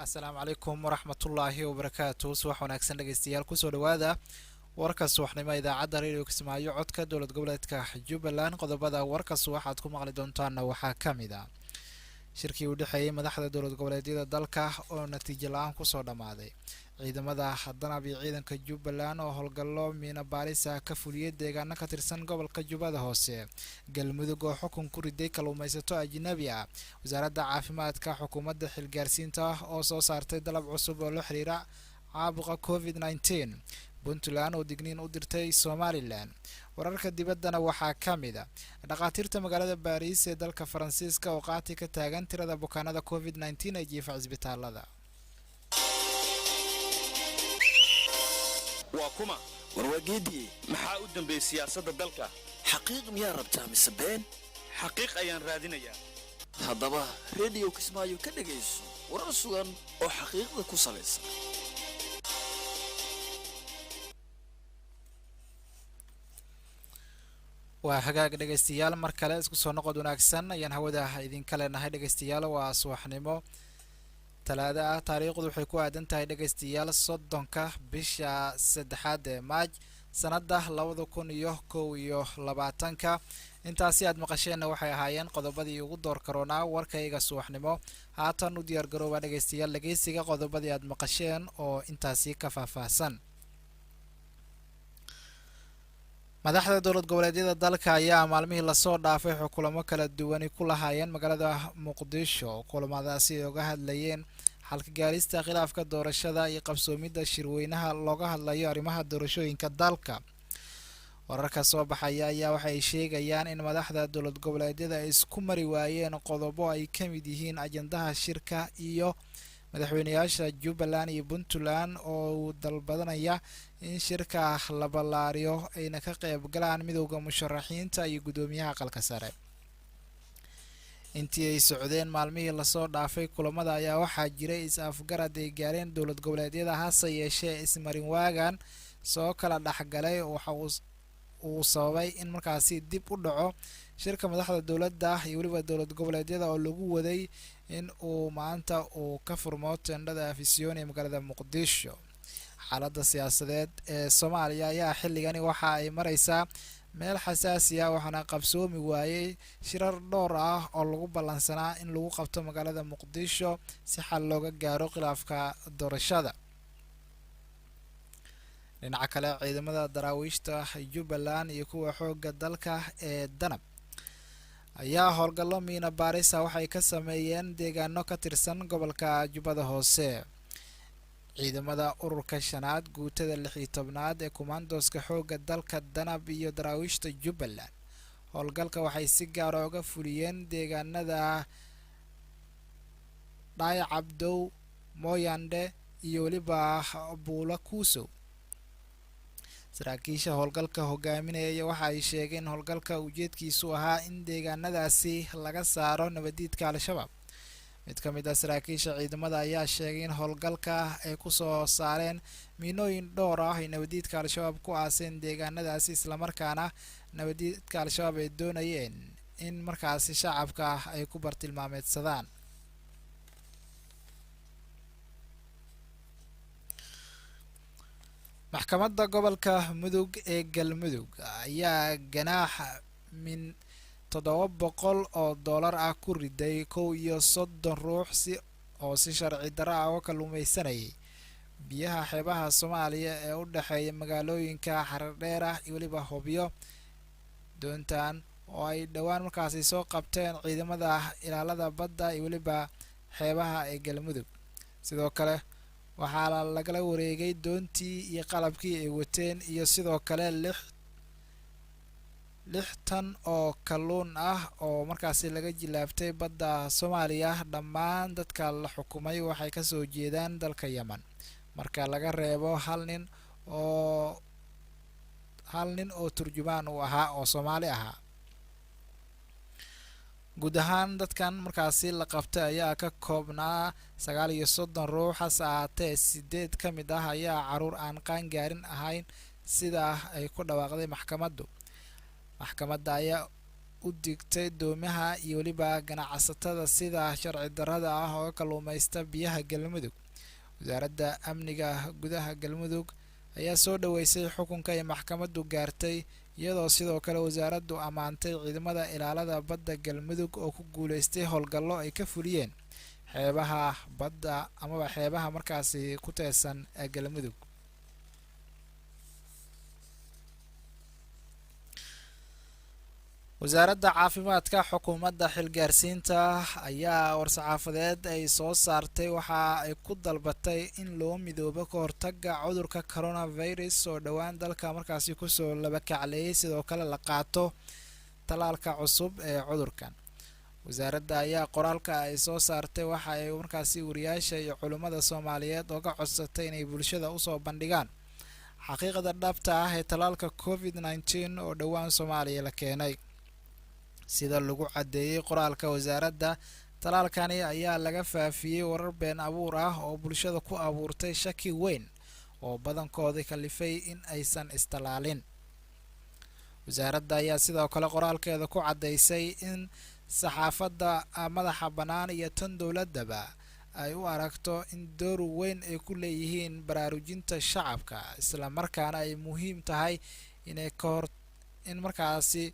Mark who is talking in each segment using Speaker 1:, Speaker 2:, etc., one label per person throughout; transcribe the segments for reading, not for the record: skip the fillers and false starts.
Speaker 1: asalaamu calaykum waraxmatullaahi wabarakaatu subax wanaagsan dhegeystayaal kusoo dhawaada warka subaxnimo idaacadda radio kismaayo codka dowlad goboleedka jubbaland qodobada warkas waxaad ku maqli doontaanna waxaa ka mid ah shirkii u dhexeeyey madaxda dowlad goboleedyada dalka oo natiijo la-aan kusoo dhammaaday ciidamada danab iyo ciidanka jubbaland oo howlgallo miina baarisa ka fuliyey deegaano ka tirsan gobolka jubbada hoose galmudug oo xukun ku riday kalluumaysato ajnabi ah wasaaradda caafimaadka xukuumadda xilgaarsiinta oo soo saartay dalab cusub oo la xiriira caabuqa covid-19 puntland oo digniin u dirtay somalilan wararka dibaddana waxaa ka mid a dhakhaatiirta magaalada baariis ee dalka faransiiska oo qaati ka taagan tirada bukaanada covid-19 ee jiifa cisbitaalada
Speaker 2: waa kuma
Speaker 3: warwaageedii
Speaker 2: maxaa u dambeeyey siyaasadda dalka
Speaker 3: xaqiiq miyaa rabtaa mise been
Speaker 2: xaqiiq ayaan raadinayaa
Speaker 3: haddaba rediyo kismaayo ka dhegayso warar sugan oo xaqiiqda ku salaysan
Speaker 1: waa hagaag dhegeystayaal mar kale isku soo noqod wanaagsan ayaan hawada idinka leenahay dhegeystayaal waa subaxnimo talaada ah taariikhdu waxay ku aadan tahay dhegeystayaal 30 bisha 3 ee maaj sanada 2021 intaasi aad maqasheen waxay ahaayeen qodobadii ugu door karoonaa warkayga subaxnimo haatan u diyaar garooba dhegeystayaal dhageysiga qodobadii aad maqasheen oo intaasi ka faahfaahsan madaxda dowlad goboleedyada dalka ayaa maalmihii lasoo dhaafay kulamo kala duwan ku lahaayeen magaalada muqdisho kulamadaasi ay uga hadlayeen xalka gaarista khilaafka doorashada iyo qabsoomidda shirweynaha looga hadlayo arrimaha doorashooyinka dalka wararka soo baxaya ayaa waxay sheegayaan in madaxda dowlad goboleedyada ay isku mari waayeen qodobo ay ka mid yihiin ajandaha shirka iyo madaxweynayaasha jubbaland iyo puntland oo dalbadanaya in shirka la ballaariyo ayna ka qayb galaan midowda musharaxiinta iyo guddoomiyaha aqalka sare intii ay socdeen maalmihii lasoo dhaafay kulamada ayaa waxaa jiray is-afgarad ay gaareen dowlad goboleedyada hase yeeshee ismarin waagan soo kala dhexgalay waxa uu sababay in markaasi dib u dhaco shirka madaxda dowladda iyo weliba dowlad goboleedyada oo lagu waday in uu maanta uu ka furmo tendhada afisyoon ee magaalada muqdisho xaaladda siyaasadeed ee soomaaliya ayaa xilligani waxa ay maraysaa meel xasaasi ah waxaana qabsoomi waayey shirar dhowr ah oo lagu ballansanaa in lagu qabto magaalada muqdisho si xal looga gaaro khilaafka doorashada dhinaca kale ciidamada daraawiishta jubbaland iyo kuwa xoogga dalka ee danab ayaa howlgallo miina baarisa waxay ka sameeyeen deegaano ka tirsan gobolka jubbada hoose ciidamada ururka shanaad guutada 16aad ee kumaandooska xoogga dalka danab iyo daraawiishta jubbaland howlgalka waxay si gaara uga fuliyeen deegaanada dhaay cabdow mooyande iyo weliba buula kuusow saraakiisha howlgalka hogaaminaya waxa ay sheegeen howlgalka ujeedkiisu ahaa in deegaanadaasi laga saaro nabadiidka al-shabaab mid ka mid ah saraakiisha ciidamada ayaa sheegay in howlgalka ay ku soo saareen miinooyin dhowr ah ay nabadiidka al-shabaab ku aaseen deegaanadaasi islamarkaana nabadiidka al-shabaab ay doonayeen in markaasi shacabka ay ku bartilmaameedsadaan maxkamadda gobolka mudug ee galmudug ayaa ganaax min 700 oo dollar ah ku riday 30 ruux oo si sharci darro ah oo kalluumaysanayay biyaha xeebaha soomaaliya ee u dhexeeya magaalooyinka xardheer ah iyo weliba hobyo doontaan oo ay dhowaan markaasi soo qabteen ciidamada ilaalada badda iyo weliba xeebaha ee galmudug sidoo kale waxaa lagala wareegay doontii iyo qalabkii ay wateen iyo sidoo kale 6 tan oo kalluun ah oo markaasi laga jilaabtay badda soomaaliya dhammaan dadka la xukumay waxay kasoo jeedaan dalka yemen marka laga reebo hal nin oo turjumaan uu ahaa oo soomaali ahaa guud ahaan dadkan markaasi la qabtay ayaa ka koobnaa 39 ruux hase ahaatee 8 ka mid ah ayaa caruur aan qaangaarin ahayn sida ay ku dhawaaqday maxkamadda ayaa u digtay doomaha iyo weliba ganacsatada sida sharci darrada ah oo kalluumaysta biyaha galmudug. wasaaradda amniga gudaha galmudug ayaa soo dhaweysay xukunka ay maxkamaddu gaartay, iyadoo sidoo kale wasaaraddu ammaantay ciidamada ilaalada badda galmudug oo ku guuleystay howlgallo ay ka fuliyeen xeebaha badda amaba xeebaha markaasi ku teesan ee galmudug. wasaaradda caafimaadka xukuumadda xilgaarsiinta ayaa war-saxaafadeed ay soo saartay waxa ay ku dalbatay in loo midoobo ka hortaga cudurka coronavirus oo dhowaan dalka markaasi kusoo labakacleeyay, sidoo kale la qaato tallaalka cusub ee cudurkan. wasaaradda ayaa qoraalka ay soo saartay waxa ay markaasi wariyaasha iyo culimmada soomaaliyeed ooga codsatay inay bulshada usoo bandhigaan xaqiiqda dhabta ah ee tallaalka covid-19 oo dhowaan soomaaliya la keenay. sida lagu caddeeyey qoraalka wasaaradda, tallaalkani ayaa laga faafiyey warar been abuur ah oo bulshada ku abuurtay shaki weyn oo badankoodii kalifay in aysan istallaalin. wasaaradda ayaa sidoo kale qoraalkeeda ku caddaysay in saxaafadda madaxa bannaan iyo tan dowladdaba ay u aragto in door weyn ay ku leeyihiin baraarujinta shacabka, isla markaana ay muhiim tahay in markaasi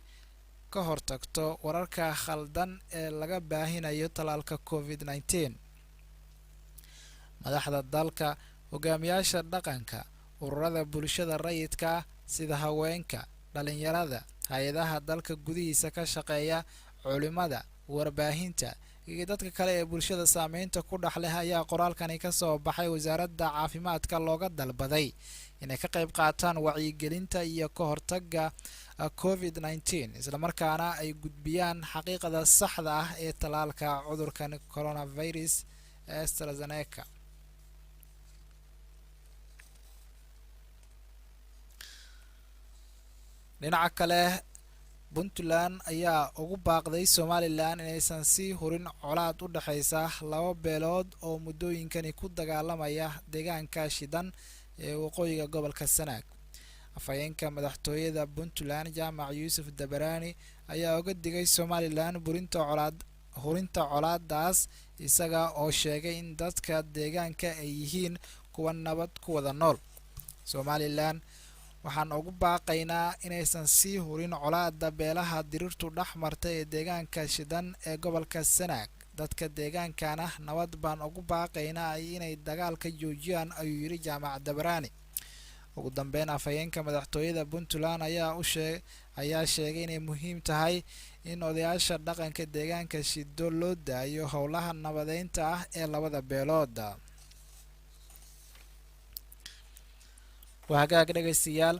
Speaker 1: ka hortagto wararka khaldan ee laga baahinayo tallaalka covid-19. madaxda dalka, hogaamiyaasha dhaqanka, ururada bulshada rayidka sida haweenka, dhalinyarada, hay-adaha dalka gudihiisa ka shaqeeya, culimada, warbaahinta iyo dadka kale ee bulshada saameynta ku dhex leh ayaa qoraalkani ka soo baxay wasaaradda caafimaadka looga dalbaday inay ka qayb qaataan wacyigelinta iyo ka hortagga covid-19, islamarkaana ay gudbiyaan xaqiiqada saxda ah ee tallaalka cudurkan coronavirus ee AstraZeneca. dhinaca kale, puntland ayaa ugu baaqday somalilan inaysan sii hurin colaad u dhexaysa laba beelood oo muddooyinkani ku dagaalamaya deegaanka shidan ee waqooyiga gobolka sanaag. afhayeenka madaxtooyada puntland jaamac yuusuf dabaraani ayaa uga digay somalilan hurinta colaadaas, isaga oo sheegay in dadka deegaanka ay yihiin kuwa nabad ku wada nool. somalilan waxaan ugu baaqaynaa inaysan sii hurin colaada beelaha dirirtu dhex martay ee deegaanka shidan ee gobolka sanaag. dadka deegaankana nabad baan ugu baaqaynaa inay dagaalka joojiyaan, ayuu yidhi jaamac dabaraani. ugu dambeyn, afhayeenka madaxtooyada puntland ayaa sheegay inay muhiim tahay in odayaasha dhaqanka deegaanka shido loo daayo howlaha nabadeynta ah ee labada beelood. waa hagaag dhegaystayaal,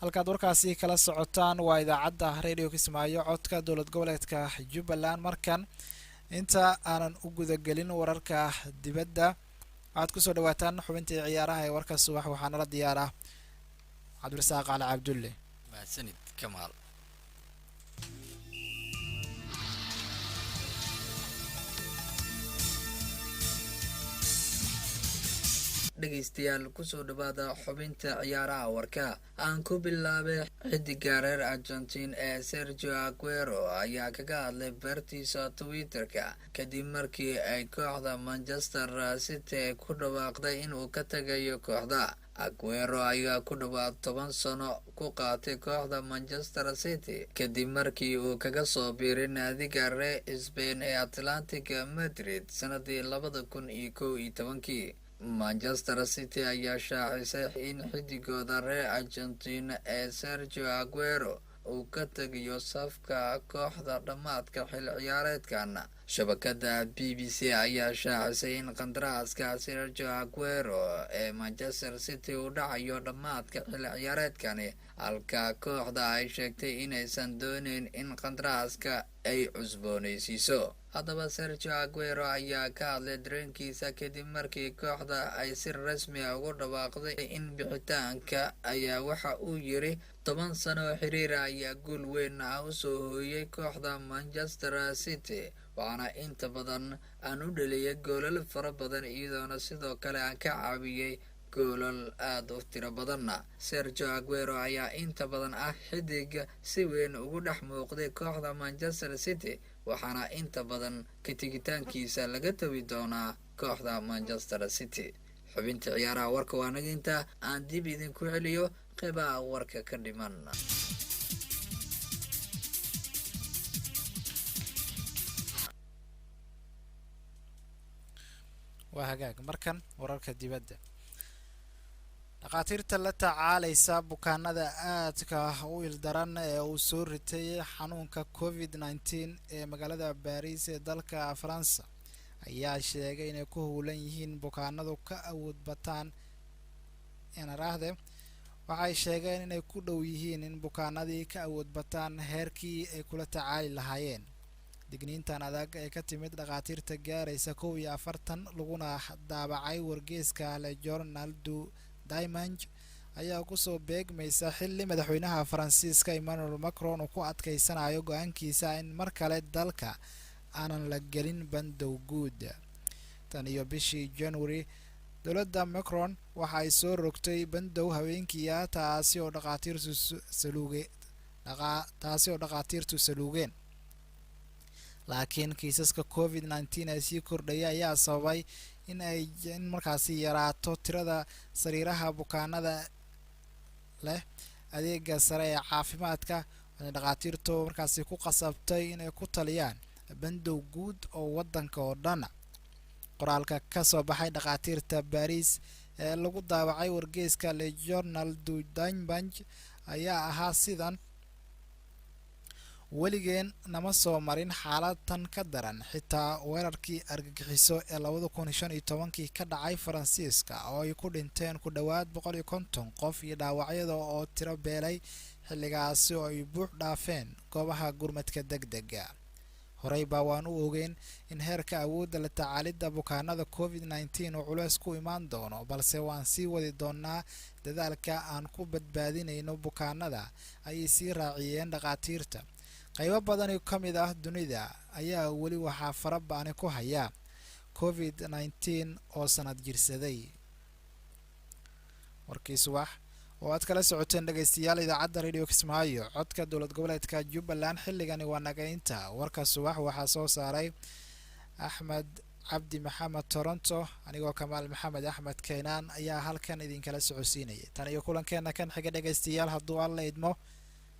Speaker 1: halkaad warkaasi kala socotaan waa idaacadda radio kismaayo codka dowlad goboleedka jubbaland. markan inta aanan u gudagelin wararka dibadda, waxaad kusoo dhawaataan xubintii ciyaaraha ee warka subax. waxaa nala diyaara cabdirasaaq cali cabdulle.
Speaker 3: mahadsanid kamaal. dhegaystayaal kusoo dhawaada xubinta ciyaaraha warka. aan ku bilaabay xidiga reer argentin ee Sergio Aguero ayaa kaga hadlay bartiisa Twitterka kadib markii ay kooxda Manchester City ku dhawaaqday inuu ka tagayo kooxda. Aguero ayaa ku dhawaad 10 sano ku qaatay kooxda Manchester City kadib markii uu kaga soo biiray naadiga reer Spain ee Atlantic Madrid sanadii 2011. Manchester City ayaa shaacisay in xidigooda reer Argentina ee Sergio Aguero uu ka tagayo safka kooxda dhammaadka xil ciyaareedkan. shabakada BBC ayaa shaacisay in qandaraaska Sergio Aguero ee Manchester City uu dhacayo dhammaadka xil ciyaareedkani, halka kooxda ay sheegtay inaysan dooneyn in qandaraaska ay cusboonaysiiso. haddaba Sergio Aguero ayaa ka hadlay dareenkiisa kadib markii kooxda ay si rasmi ah ugu dhawaaqday in bixitaanka ayaa waxa uu yiri 10 sano xiriir ayaa guul weyn ah u soo hooyay kooxda Manchester City, waxaana inta badan aan u dhaliyay goolal fara badan iyadoona sidoo kale aan ka caawiyay goolal aada u tiro badanna. Sergio Aguero ayaa inta badan ah xidig si weyn ugu dhex muuqday kooxda Manchester City, waxaana inta badan ka tigitaankiisa laga tabi doonaa kooxda Manchester City. xubinta ciyaaraha warka waa naga intaa. aan dib idinku celiyo qeybaha warka ka dhiman.
Speaker 1: waa hagaag markan wararka dibadda. dhakhaatiirta la tacaalaysa bukaanada aadka u ildaran ee uu soo ritay xanuunka covid-19 ee magaalada Paris ee dalka Faransa ayaa sheegay inay ku howlan yihiin bukaanadu ka awood bataan waxay sheegeen inay ku dhow yihiin in bukaanadii ka awood bataan heerkii ay kula tacaali lahaayeen. digniintan adag ee ka timid dhakhaatiirta gaaraysa 41 laguna daabacay wargeyska Le Journal du Dimanche ayaa kusoo beegmaysa xilli madaxweynaha Faransiiska Emmanuel Macron uu ku adkeysanayo go-aankiisa in mar kale dalka aanan la gelin bandow guud. tan iyo bishii January dowladda Macron waxa ay soo rogtay bandow haweenkiya taasi oo dhakhaatiirtu saluugeen. laakiin kiisaska covid-19 ee sii kordhaya ayaa sababay in markaasi yaraato tirada sariiraha bukaanada leh adeega sare ee caafimaadka. waxay dhakhaatiirtu markaasi ku qasabtay inay ku taliyaan bandow guud oo wadanka oo dhan. qoraalka ka soo baxay dhakhaatiirta Paris ee lagu daabacay wargeyska Le Journal du Dimanche ayaa ahaa sidan: weligeen nama soo marin xaalad tan ka daran. xitaa weerarkii argagixiso ee 2015 ka dhacay Faransiiska oo ay ku dhinteen ku dhowaad 150 qof iyo dhaawacyada oo tiro beelay xilligaasi oo ay buux dhaafeen goobaha gurmadka degdega. horey baa waan u ogeyn in heerka awoodda la tacaalidda bukaanada covid-19 uu culays ku imaan doono, balse waan sii wadi doonaa dadaalka aan ku badbaadinayno bukaanada, ayay sii raaciyeen dhakhaatiirta. qaybo badan oo ka mid ah dunida ayaa weli waxaa faraba'ani ku haya covid-19 oo sanad jirsaday. warkii subax oo aad kala socoteen dhegaystayaal idaacadda Radio Kismaayo codka dowlad goboleedka Jubbaland xilligani waa nagaynta. warka subax waxaa soo saaray Axmed Cabdi Maxamed Toronto, anigoo Kamaal Maxamed Axmed Keenan ayaa halkan idinkala socodsiinayay. tan iyo kulankeena kan xiga dhegaystayaal hadduu alla idmo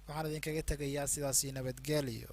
Speaker 1: waxaan idinkaga tegayaa sidaas nabadgelyo.